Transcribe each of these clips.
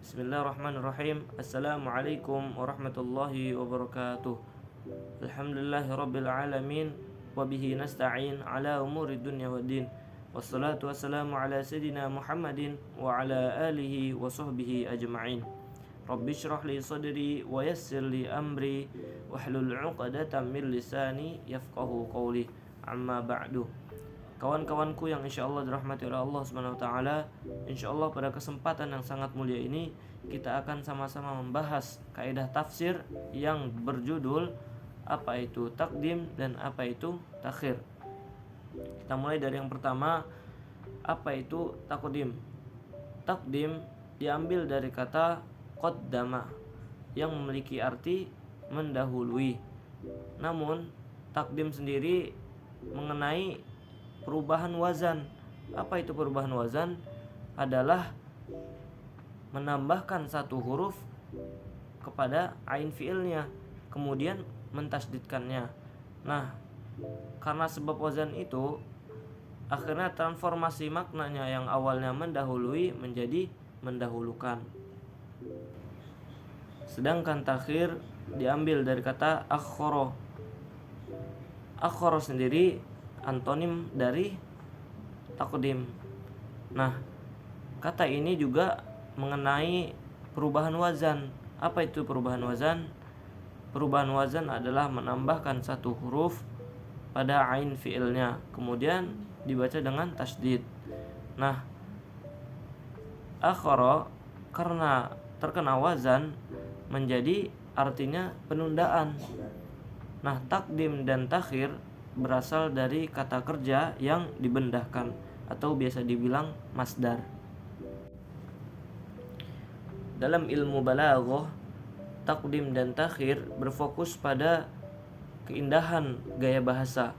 Bismillahirrahmanirrahim. Assalamualaikum warahmatullahi wabarakatuh. Alhamdulillahirabbil alamin wa bihi nasta'in ala umuri dunya waddin. Wassalatu wassalamu ala sayidina Muhammadin wa ala alihi wa sahbihi ajma'in. Rabbi shrah li sadri wa yassir li amri wahlul 'uqdatam min lisani yafqahu qawli. Amma ba'du. Kawan-kawanku yang insyaallah dirahmati oleh Allah Subhanahu wa taala, insyaallah pada kesempatan yang sangat mulia ini kita akan sama-sama membahas kaidah tafsir yang berjudul apa itu takdim dan apa itu takhir. Kita mulai dari yang pertama, apa itu takdim? Takdim diambil dari kata qaddama yang memiliki arti mendahului. Namun takdim sendiri mengenai perubahan wazan. Apa itu perubahan wazan? Adalah menambahkan satu huruf kepada ain fiilnya, kemudian mentasdidkannya. Nah, karena sebab wazan itu, akhirnya transformasi maknanya yang awalnya mendahului menjadi mendahulukan. Sedangkan takhir diambil dari kata akhoro. Akhoro sendiri antonim dari takdim. Nah, kata ini juga mengenai perubahan wazan. Apa itu perubahan wazan? Perubahan wazan adalah menambahkan satu huruf pada ain fiilnya, kemudian dibaca dengan tasydid. Nah, akhara karena terkena wazan menjadi artinya penundaan. Nah, takdim dan takhir berasal dari kata kerja yang dibendahkan atau biasa dibilang masdar. Dalam ilmu balaghah, takdim dan takhir berfokus pada keindahan gaya bahasa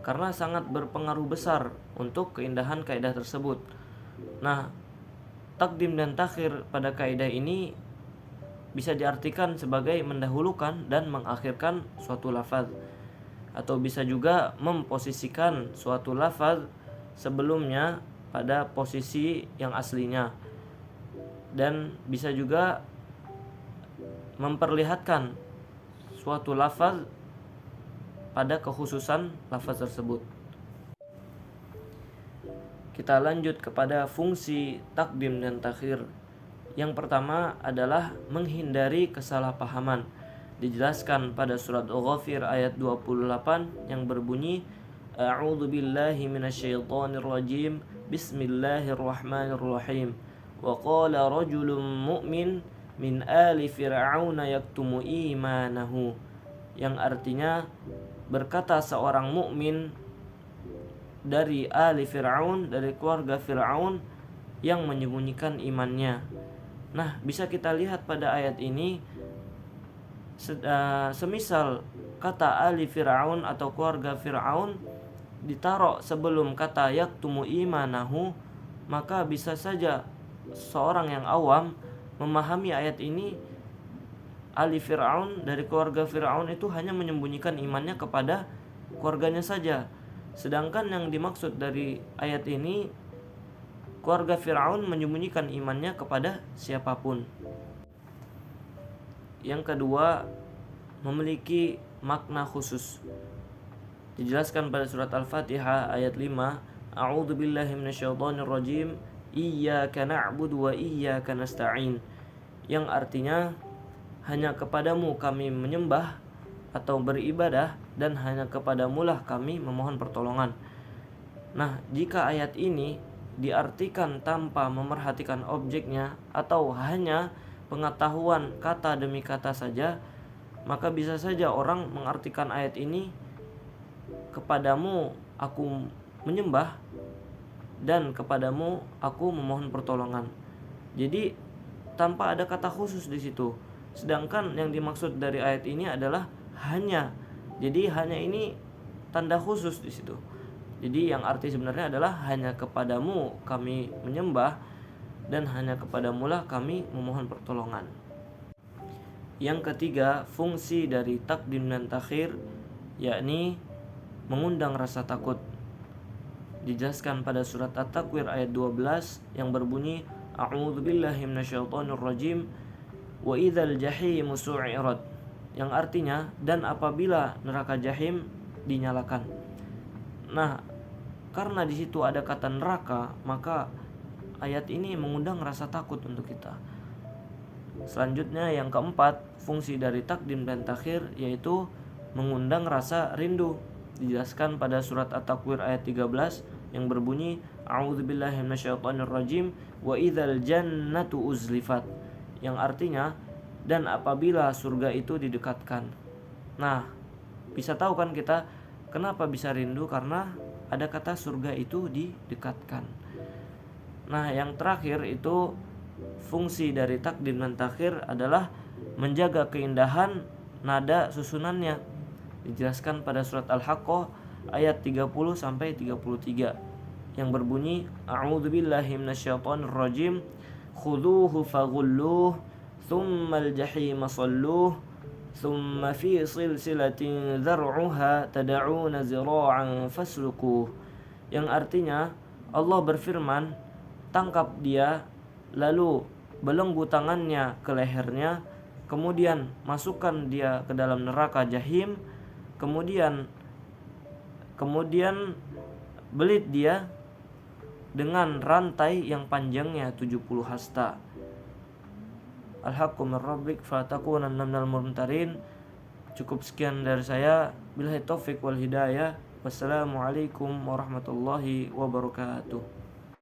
karena sangat berpengaruh besar untuk keindahan kaidah tersebut. Nah, takdim dan takhir pada kaidah ini bisa diartikan sebagai mendahulukan dan mengakhirkan suatu lafaz, atau bisa juga memposisikan suatu lafaz sebelumnya pada posisi yang aslinya, dan bisa juga memperlihatkan suatu lafaz pada kekhususan lafaz tersebut. Kita lanjut kepada fungsi takdim dan takhir. Yang pertama adalah menghindari kesalahpahaman. Dijelaskan pada surat Al-Ghafir ayat 28 yang berbunyi, A'udzu billahi minasyaitonir rajim. Bismillahirrahmanirrahim. Wa qala rajulun mu'min min ali fir'auna yaktumu imanahu. Yang artinya, berkata seorang mukmin dari ali Fir'aun, dari keluarga Fir'aun yang menyembunyikan imannya. Nah, bisa kita lihat pada ayat ini, semisal kata ali Fir'aun atau keluarga Fir'aun ditaruh sebelum kata yaktumu imanahu, maka bisa saja seorang yang awam memahami ayat ini, ali Fir'aun dari keluarga Fir'aun itu hanya menyembunyikan imannya kepada keluarganya saja. Sedangkan yang dimaksud dari ayat ini, keluarga Fir'aun menyembunyikan imannya kepada siapapun. Yang kedua, memiliki makna khusus. Dijelaskan pada surat Al-Fatihah ayat 5, A'udzu billahi minasyaitonir rajim, Iyyaka na'budu wa iyyaka nasta'in. Yang artinya, hanya kepadamu kami menyembah atau beribadah, dan hanya kepadamulah kami memohon pertolongan. Nah, jika ayat ini diartikan tanpa memerhatikan objeknya atau hanya pengetahuan kata demi kata saja, maka bisa saja orang mengartikan ayat ini, kepadamu aku menyembah dan kepadamu aku memohon pertolongan. Jadi tanpa ada kata khusus di situ. Sedangkan yang dimaksud dari ayat ini adalah hanya. Jadi hanya ini tanda khusus di situ. Jadi yang arti sebenarnya adalah hanya kepadamu kami menyembah dan hanya kepadamulah kami memohon pertolongan. Yang ketiga, fungsi dari takdim dan takhir, yakni mengundang rasa takut. Dijelaskan pada surat At-Takwir ayat 12 yang berbunyi, a'udzubillahi minasyaitonir rajim, wa idzal jahimu su'irat, yang artinya dan apabila neraka jahim dinyalakan. Nah, karena di situ ada kata neraka, maka ayat ini mengundang rasa takut untuk kita. Selanjutnya yang keempat, fungsi dari takdim dan takhir yaitu mengundang rasa rindu. Dijelaskan pada surat At-Takwir ayat 13 yang berbunyi a'udzubillahi minasyaitonirrajim wa idzal jannatu uzlifat, yang artinya dan apabila surga itu didekatkan. Nah, bisa tahu kan kita kenapa bisa rindu, karena ada kata surga itu didekatkan. Nah, yang terakhir itu fungsi dari takdim dan takhir adalah menjaga keindahan nada susunannya. Dijelaskan pada surat Al-Haqqah ayat 30 sampai 33 yang berbunyi a'udzubillahi minasyaitonirrajim khudhuhu faghulluh tsummal jahima salluh tsumma fi silsilatin dzar'uha tad'una zira'an fasluquh, yang artinya Allah berfirman, tangkap dia lalu belenggu tangannya ke lehernya, kemudian masukkan dia ke dalam neraka jahim, kemudian belit dia dengan rantai yang panjangnya 70 hasta. Al-haqqu min rabbik fatakunanna minal mumtarin. Cukup sekian dari saya. Billahi taufik wal hidayah. Wassalamualaikum warahmatullahi wabarakatuh.